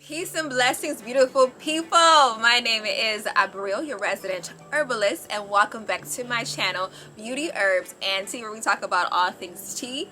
Peace and blessings, beautiful people. My name is Abril, your resident herbalist, and welcome back to my channel, Beauty, Herbs, and Tea, where we talk about all things tea,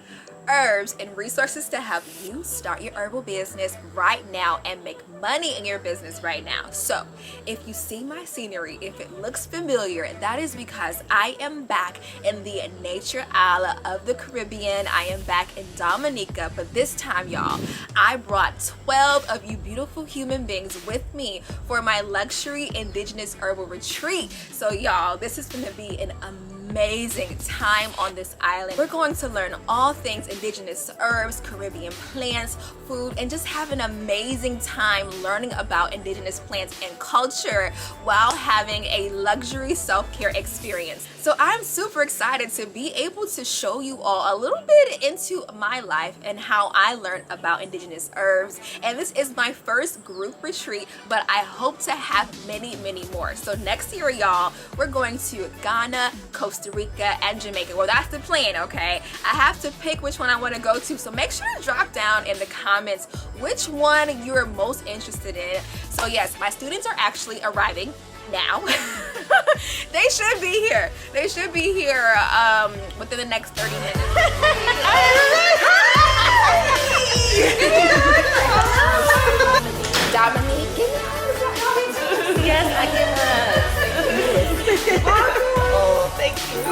herbs, and resources to help you start your herbal business right now and make money in your business right now. So, if you see my scenery, if it looks familiar, that is because I am back in the nature isle of the Caribbean. I am back in Dominica, but this time, y'all, I brought 12 of you beautiful human beings with me for my luxury indigenous herbal retreat. So y'all, this is going to be an amazing time on this island. We're going to learn all things indigenous herbs, Caribbean plants, food, and just have an amazing time learning about indigenous plants and culture while having a luxury self-care experience. So I'm super excited to be able to show you all a little bit into my life and how I learned about indigenous herbs. And this is my first group retreat, but I hope to have many more. So next year, y'all, we're going to Ghana, Costa Rica, and Jamaica. Well, that's the plan, okay? I have to pick which one I want to go to, so make sure to drop down in the comments which one you're most interested in. So yes, my students are actually arriving now. They should be here. They should be here within the next 30 minutes. Dominican? Yes, I can. Oh, thank you.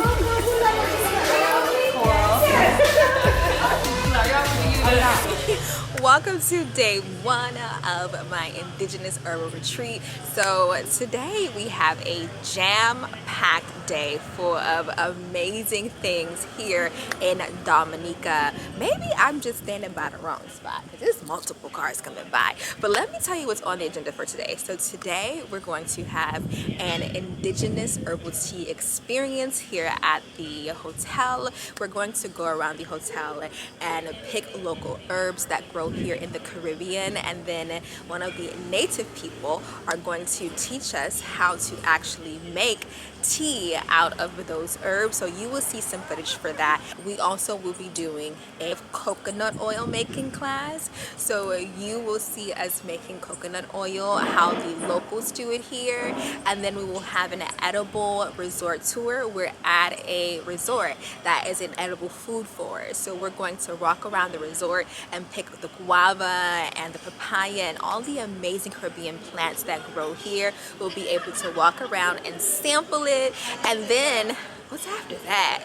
Welcome to day one of my indigenous herbal retreat. So today we have a jam-packed day full of amazing things here in Dominica. Maybe I'm just standing by the wrong spot because there's multiple cars coming by. But let me tell you what's on the agenda for today. So today we're going to have an indigenous herbal tea experience here at the hotel. We're going to go around the hotel and pick local herbs that grow here in the Caribbean, and then one of the native people are going to teach us how to actually make tea out of those herbs. So you will see some footage for that. We also will be doing a coconut oil making class, so you will see us making coconut oil, how the locals do it here, and then we will have an edible resort tour. We're at a resort that is an edible food forest, so we're going to walk around the resort and pick the guava and the papaya and all the amazing Caribbean plants that grow here. We'll be able to walk around and sample it. And then what's after that?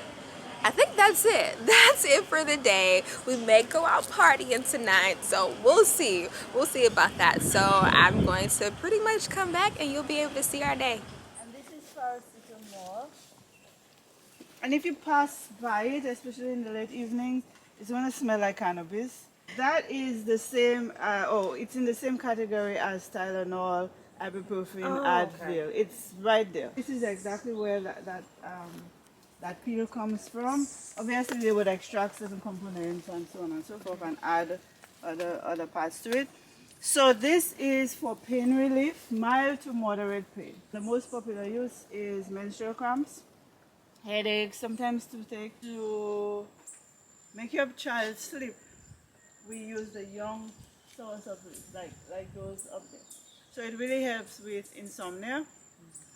I think that's it. That's it for the day. We may go out partying tonight, so we'll see. We'll see about that. So I'm going to pretty much come back and you'll be able to see our day. And this is City Mall. And if you pass by it, especially in the late evening, it's going to smell like cannabis. That is the same, it's in the same category as Tylenol, ibuprofen, Advil. Okay. It's right there. This is exactly where that peel comes from. Obviously, they would extract certain components and so on and so forth and add other parts to it. So this is for pain relief, mild to moderate pain. The most popular use is menstrual cramps, headaches, sometimes toothache. To make your child sleep, we use the young source of it, like those up there. So it really helps with insomnia.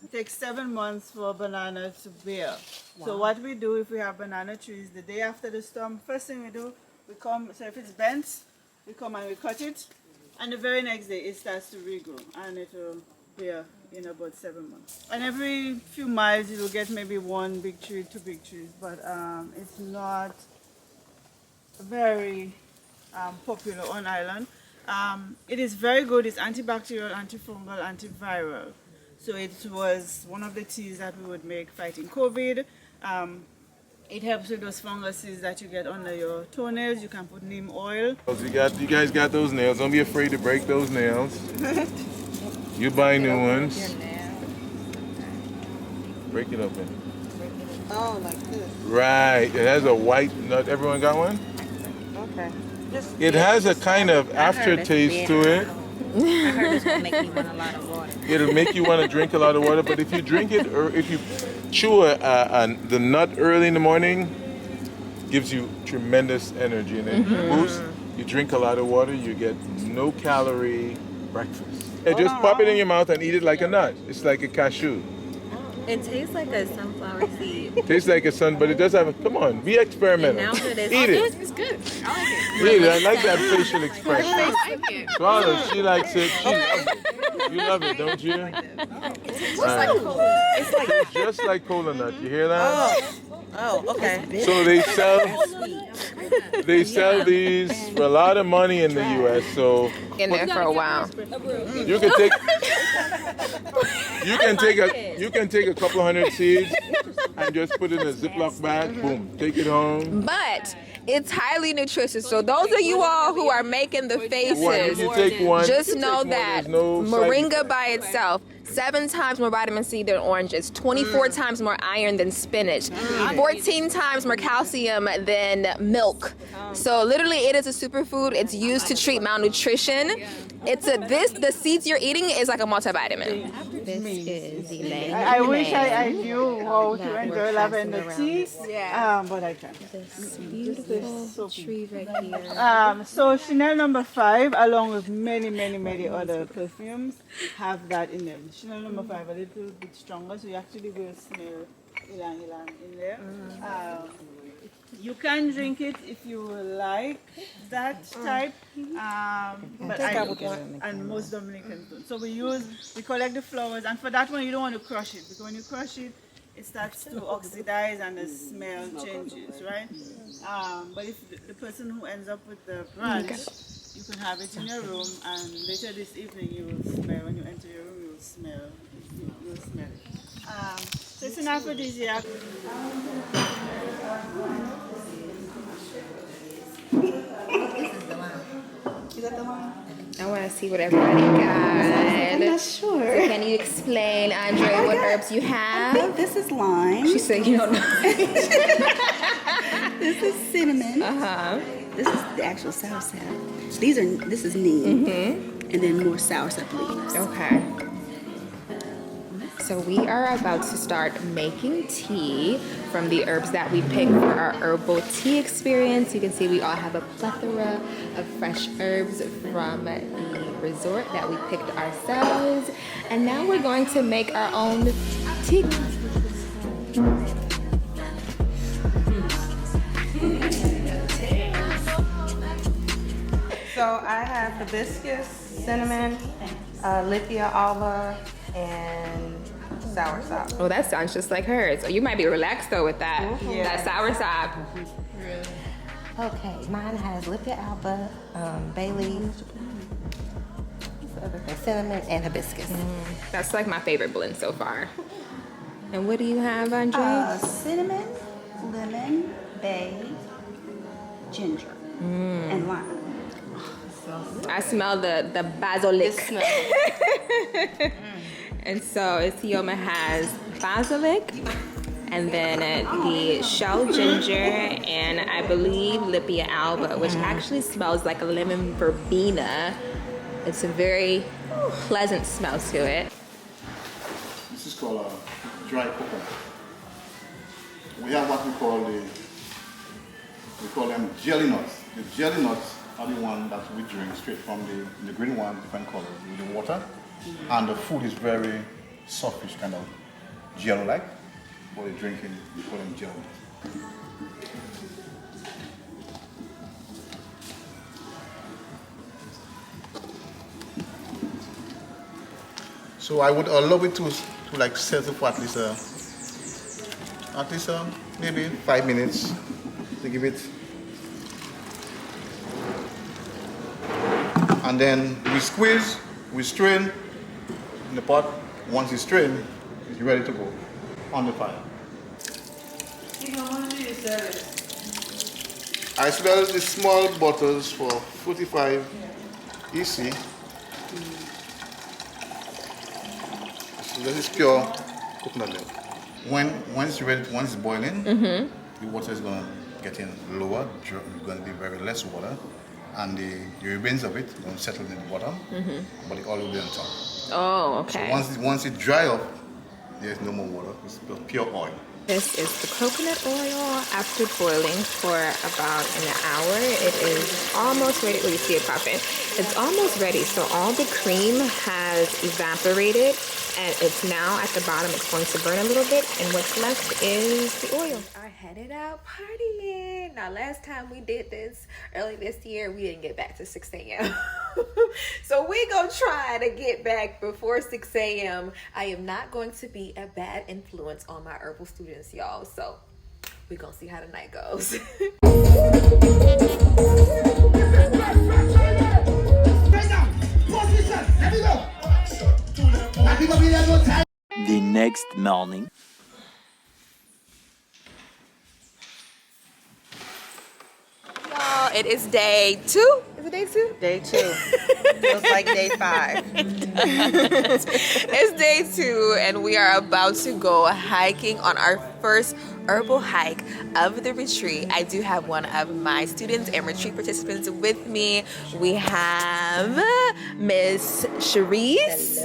It takes 7 months for a banana to bear. Wow. So what we do if we have banana trees, the day after the storm, first thing we do, we come, so if it's bent, we come and we cut it, and the very next day it starts to regrow, and it will bear in about 7 months. And every few miles you will get maybe one big tree, two big trees, but it's not very popular on island. It is very good. It's antibacterial, antifungal, antiviral. So it was one of the teas that we would make fighting COVID. It helps with those funguses that you get under your toenails. You can put neem oil. You guys got those nails. Don't be afraid to break those nails. You buy new ones. Break it open. Oh, like this. Right. It has a white nut. Everyone got one? Okay. It has a kind of aftertaste to it. I heard it's gonna make me want a lot of water. It'll make you want to drink a lot of water, but if you drink it, or if you chew the nut early in the morning, gives you tremendous energy and it boosts. You drink a lot of water, you get no calorie breakfast. Yeah, just pop it in your mouth and eat it like a nut. It's like a cashew. It tastes like a sunflower seed. Tastes like a sun, but it does have a, come on, be experimental. And now that it's- Eat it. It's good. I like it. Eat it. I like that facial expression. I like it. Swallow, she likes it. She loves it. You love it, don't you? It's just like cola nut. You hear that? Oh, okay. So they sell these for a lot of money in the US. So In there for a while. you can take a couple hundred seeds and just put it in a Ziploc bag. Boom, take it home. But it's highly nutritious. So those of you all who are making the One, faces, you take one. just you know take one, that there's no side moringa effect. by itself, 7 times more vitamin C than oranges, 24 times more iron than spinach, 14 times more calcium than milk. So literally it is a superfood. It's used to treat malnutrition. The seeds you're eating is like a multivitamin. This is Elaine. I wish I knew how to enjoy lavender tea, but I can't. This beautiful tree right here. So Chanel number 5, along with many other perfumes, have that in them. Chanel number 5 a little bit stronger, so you actually will smell ilang ilang in there. You can drink it if you like that type, but I don't. And most Dominicans don't. So we collect the flowers, and for that one you don't want to crush it, because when you crush it, it starts to oxidize and the smell changes, right? But if the person who ends up with the branch, you can have it in your room, and later this evening you will smell, when you enter your room, you'll smell it. So it's an aphrodisiac. Is that the one? I want to see what everybody got. I'm not sure. So can you explain, Andre, what herbs you I have? think this is lime. She said you don't know. This is cinnamon. This is the actual soursop. This is neem. And then more soursop leaves. Okay. So we are about to start making tea from the herbs that we picked for our herbal tea experience. You can see we all have a plethora of fresh herbs from the resort that we picked ourselves. And now we're going to make our own tea. So I have hibiscus, cinnamon, Lithia alba, and soursop. Oh, that sounds just like hers. Oh, you might be relaxed though with that. That soursop. Okay, mine has Lithia alba, bay leaf, cinnamon, and hibiscus. That's like my favorite blend so far. And what do you have, Andre? Cinnamon, lemon, bay, ginger, and lime. I smell the basilic. And so Isioma has basilic, and then the shell ginger, and I believe Lithia alba, which actually smells like a lemon verbena. It's a very pleasant smell to it. This is called dry coconut. We have what we call them jelly nuts. The jelly nuts are the one that we drink straight from the green one, different colors, with the water. And the food is very softish, kind of gel-like. What you're drinking, we call them jelly nuts. So I would love it to like settle for at least maybe 5 minutes to give it. And then we squeeze, we strain in the pot. Once it's strained, it's ready to go on the fire. I sell the small bottles for 45 EC. So this is pure coconut milk. Once it's ready, once it's boiling, the water is going to get in lower. It's going to be very less water. And the remains of it will settle in the bottom, but the oil will be on top. Oh, okay. So once it dry up, there's no more water. It's pure oil. This is the coconut oil after boiling for about an hour. It is almost ready. Well, you see it popping. It's almost ready. So all the cream has evaporated and it's now at the bottom. It's going to burn a little bit and what's left is the oil. I headed out partying. Now last time we did this early this year, we didn't get back to 6 a.m. So we gonna try to get back before 6 a.m. I am not going to be a bad influence on my herbal students, y'all. So we gonna see how the night goes. The next morning. Y'all, it is day 2. Is it day 2? Day 2. Feels like day 5. It's day 2 and we are about to go hiking on our first herbal hike of the retreat. I do have one of my students and retreat participants with me. We have Miss Cherise.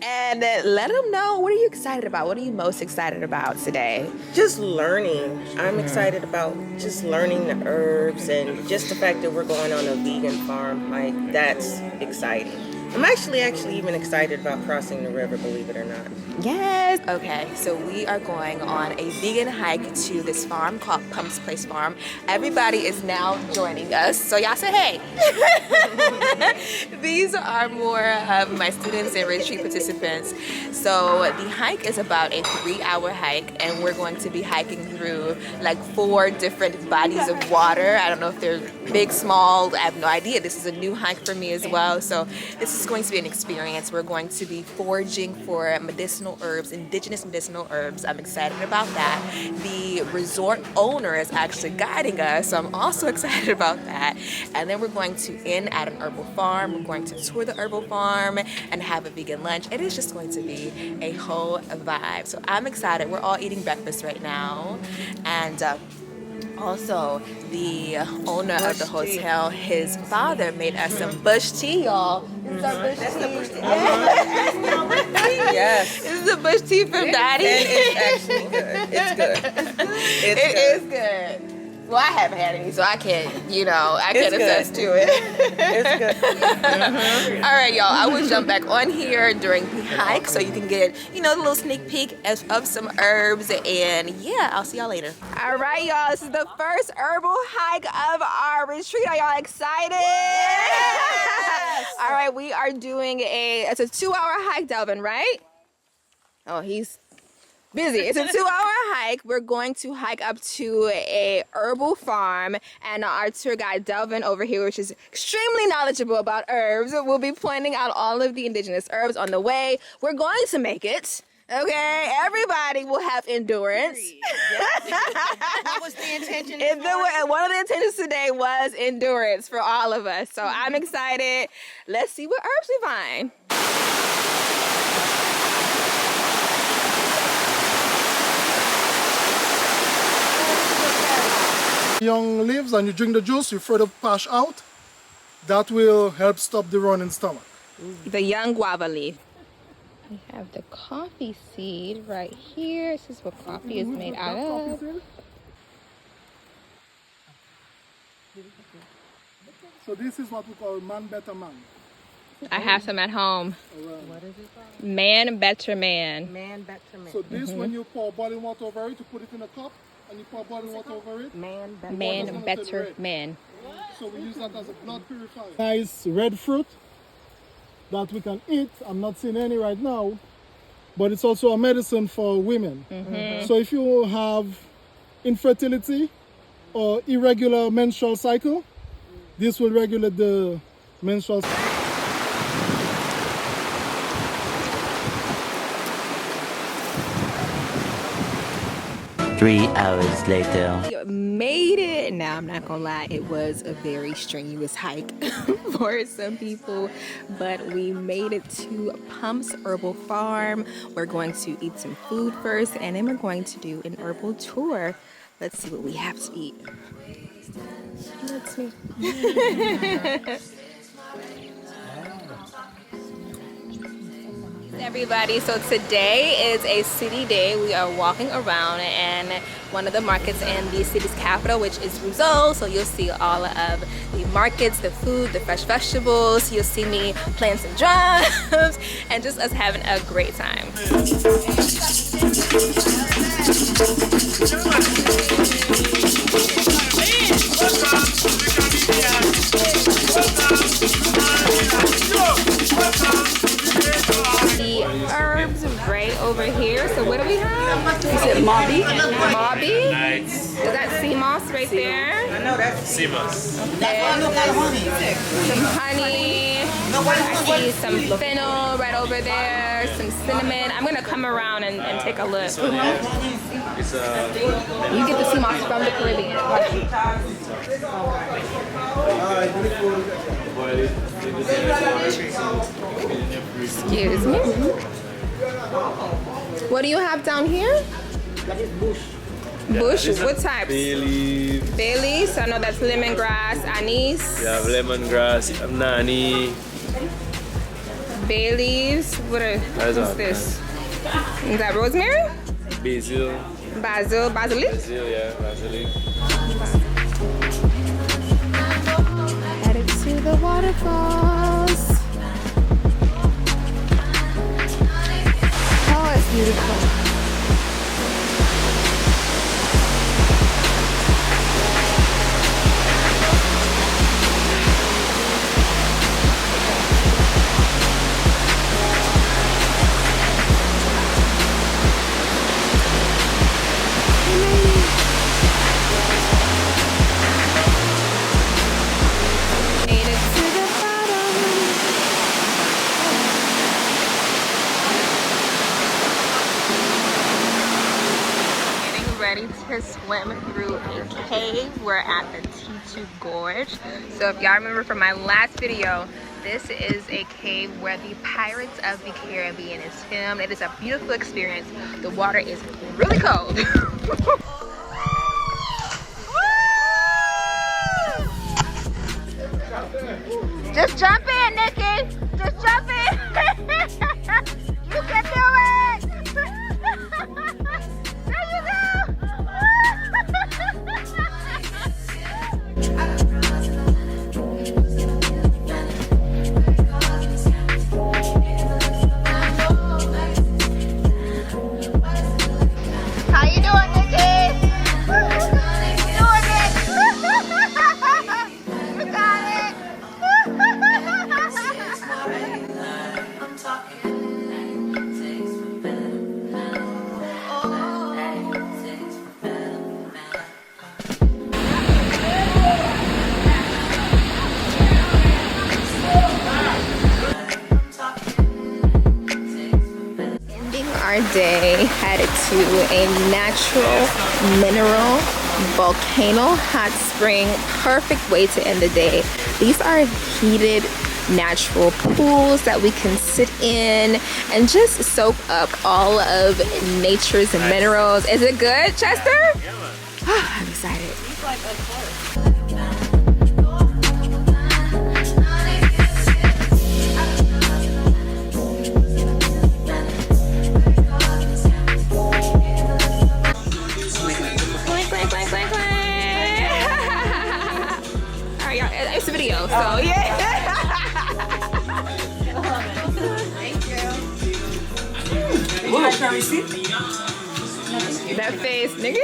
And let them know, what are you excited about? What are you most excited about today? Just learning. I'm excited about just learning the herbs and just the fact that we're going on a vegan farm hike. That's exciting. I'm actually even excited about crossing the river, believe it or not. Yes. Okay, so we are going on a vegan hike to this farm called Pump's Place Farm. Everybody is now joining us. So y'all say hey. These are more of my students and retreat participants. So the hike is about a 3-hour hike and we're going to be hiking through like 4 different bodies of water. I don't know if they're big, small, I have no idea. This is a new hike for me as well. So this is going to be an experience. We're going to be foraging for medicinal herbs, indigenous medicinal herbs. I'm excited about that. The resort owner is actually guiding us, so I'm also excited about that. And then we're going to end at an herbal farm. We're going to tour the herbal farm and have a vegan lunch. It is just going to be a whole vibe. So I'm excited. We're all eating breakfast right now. And also, the owner of the hotel, his father made us some bush tea, y'all. This is our bush tea. That's the bush tea. Yes. This is the bush tea from Daddy. And it's actually good. It's good. It is good. Well, I haven't had any, so I can't, I can't attest to it. It's good. All right, y'all, I will jump back on here during the hike so you can get, a little sneak peek of some herbs. And yeah, I'll see y'all later. All right, y'all, this is the first herbal hike of our retreat. Are y'all excited? Yes! All right, we are doing it's a 2-hour hike, Delvin, right? Oh, he's busy. It's a 2-hour hike. We're going to hike up to a herbal farm, and our tour guide Delvin over here, which is extremely knowledgeable about herbs, will be pointing out all of the indigenous herbs on the way. We're going to make it. Okay, everybody will have endurance. That was the intention. One of the intentions today was endurance for all of us. So I'm excited. Let's see what herbs we find. Young leaves and you drink the juice, you further pass out. That will help stop the running stomach. The young guava leaf. We have the coffee seed right here. This is what coffee is made out of. So this is what we call man better man. I have some at home. What is it called? Man better man. Man better man. So this, when you pour boiling water over it, you put it in a cup and you pour boiling water over it. Man better Man better man. So we use that as a blood purifier. Nice red fruit that we can eat. I'm not seeing any right now, but it's also a medicine for women. So if you have infertility or irregular menstrual cycle, this will regulate the menstrual cycle. 3 hours later. Made it. Now, I'm not gonna lie, it was a very strenuous hike for some people, but we made it to Pump's Herbal Farm. We're going to eat some food first, and then we're going to do an herbal tour. Let's see what we have to eat. Let's see. Everybody, so today is a city day. We are walking around and one of the markets in the city's capital, which is Roseau. So you'll see all of the markets, the food, the fresh vegetables. You'll see me playing some drums and just us having a great time. The herbs right over here. So what do we have? You said Mobby? Mobby? Nice. Is that sea moss right there? I know that's Sea moss. Okay. Some honey. I see some fennel right over there. Some cinnamon. I'm gonna come around and take a look. It's You get the sea moss from the Caribbean. Excuse me. What do you have down here? Bush. What types? Bay leaf. Bay leaves. I know that's lemongrass, anise. You have lemongrass, you have nani. Bay leaves. What's all this? Is that rosemary? Basil. Basil. Basilic? Basil, yeah, basilic. Headed to the waterfalls. Oh, it's beautiful. Ready to swim through a cave. We're at the T2 Gorge. So if y'all remember from my last video, this is a cave where the Pirates of the Caribbean is filmed. It is a beautiful experience. The water is really cold. Just jump in, Nikki. Just jump in. You can do it. There you go. How you doing, Nikki? Doing it. You got it. Ending our day headed to a natural mineral volcano hot spring. Perfect way to end the day. These are heated natural pools that we can sit in and just soak up all of nature's minerals. Is it good, Chester? I'm excited. Alright, y'all, it's a video, so yeah. That face, nigga.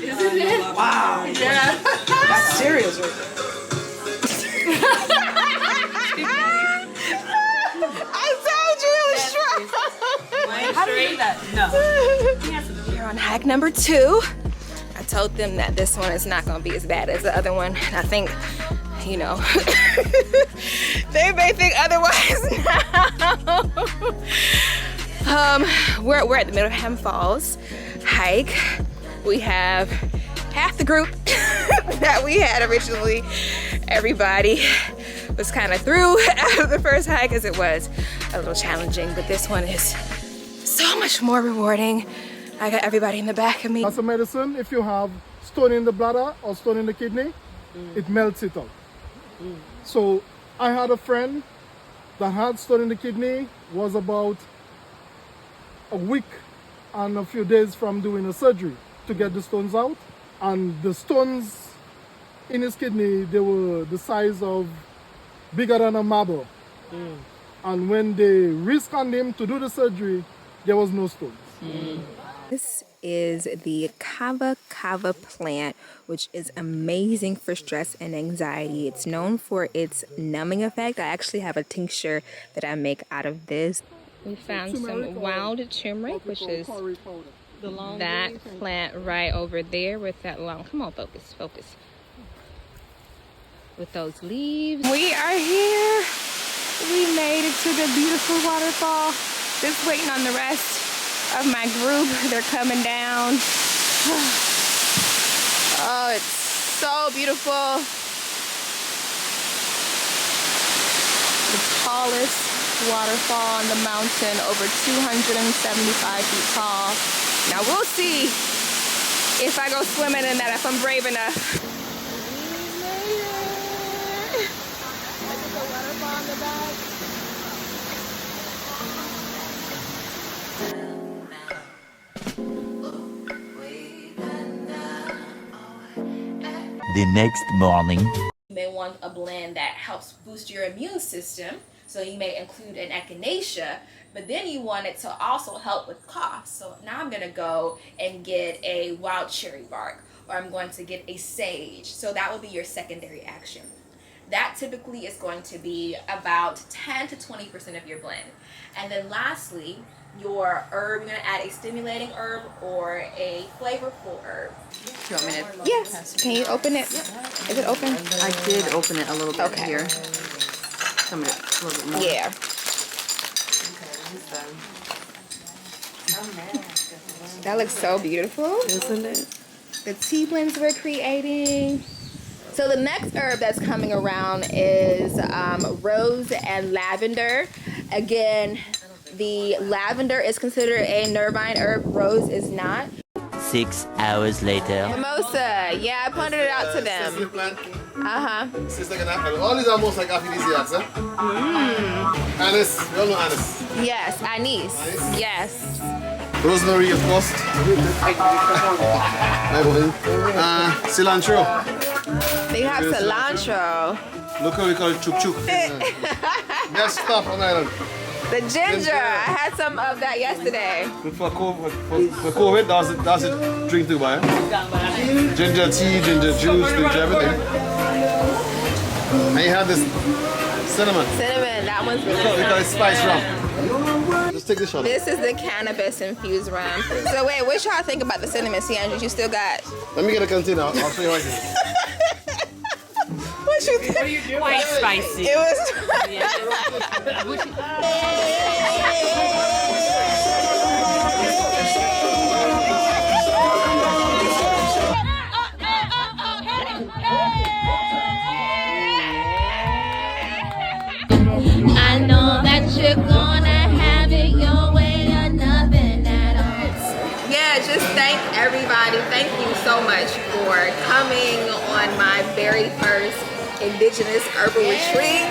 Isn't it? Wow. Yeah. That's serious right there. I told you it was strong. How do you do that? No. We're on hack number 2. I told them that this one is not gonna be as bad as the other one. And I think, you know, they may think otherwise now. We're at the middle of Hem Falls hike. We have half the group that we had originally. Everybody was kind of through after the first hike as it was a little challenging, but this one is so much more rewarding. I got everybody in the back of me. As a medicine, if you have stone in the bladder or stone in the kidney, it melts it out. So I had a friend that had stone in the kidney, was about a week and a few days from doing a surgery to get the stones out. And the stones in his kidney, they were the size of bigger than a marble. And when they rescanned him to do the surgery, there was no stones. This is the kava kava plant, which is amazing for stress and anxiety. It's known for its numbing effect. I actually have a tincture that I make out of this. We found some wild turmeric, which is that plant right over there with that long, come on, focus, focus. With those leaves. We are here. We made it to the beautiful waterfall. Just waiting on the rest of my group. They're coming down. Oh, it's so beautiful. The tallest waterfall on the mountain, over 275 feet tall. Now we'll see if I go swimming in that, if I'm brave enough. Look at the waterfall in the back. The next morning. You may want a blend that helps boost your immune system. So you may include an echinacea, but then you want it to also help with cough. So now I'm gonna go and get a wild cherry bark, or I'm going to get a sage. So that will be your secondary action. That typically is going to be about 10 to 20% of your blend. And then lastly, your herb, you're gonna add a stimulating herb or a flavorful herb. Do you want me to? Yes. Can you open it? Is it open? I did open it a little bit Okay. here. Some of it, a little bit more. Yeah. That looks so beautiful. Isn't it? The tea blends we're creating. So the next herb that's coming around is rose and lavender. Again, the lavender is considered a nervine herb. Rose is not. 6 hours later. Mimosa. Yeah, I pointed it out to them. It's like an apple. All these are almost like aphrodisiacs, eh? Anise. We all know anise. Yes, anise. Anise? Yes. Rosemary, of course. Cilantro. They have cilantro. Look how we call it chuk chuk. Best stuff on island. The ginger. I had some of that yesterday. Good for COVID, that's it drink too, man. Ginger tea, ginger juice, ginger everything. And you have this cinnamon. Cinnamon, that one's really We call it nice. spice rum. Just take this shot. This is the cannabis infused rum. So wait, what y'all think about the cinnamon? See, Andrew, you still got. Let me get a container. I'll show you what it is. What you think? What are you doing? Quite spicy. It was. I know that you're gonna have it your way or nothing at all. Yeah, just thank everybody. Thank you so much for coming on my very first Indigenous herbal retreat.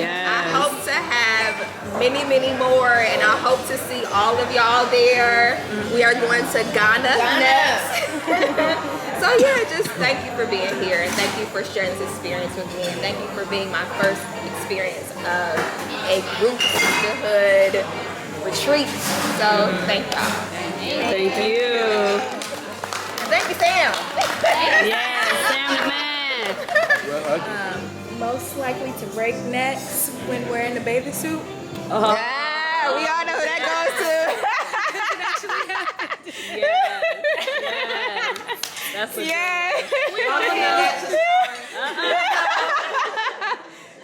I hope to have many, many more, and I hope to see all of y'all there. We are going to Ghana next. So yeah, just thank you for being here, and thank you for sharing this experience with me, and thank you for being my first experience of a group sisterhood retreat. So thank y'all. Thank you. And thank you, Sam. Yes, Sam the man. Most likely to break necks when wearing the bathing suit. Yeah, we all know who that goes to. Yes. That's what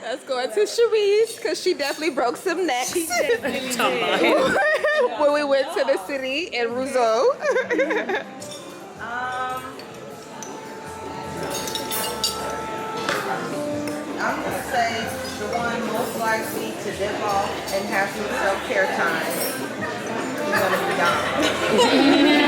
Let's go to Cherise, because she definitely broke some necks. She definitely did. When we went to the city in Roseau. I'm going to say the one most likely to dip off and have some self-care time. You're going to be gone.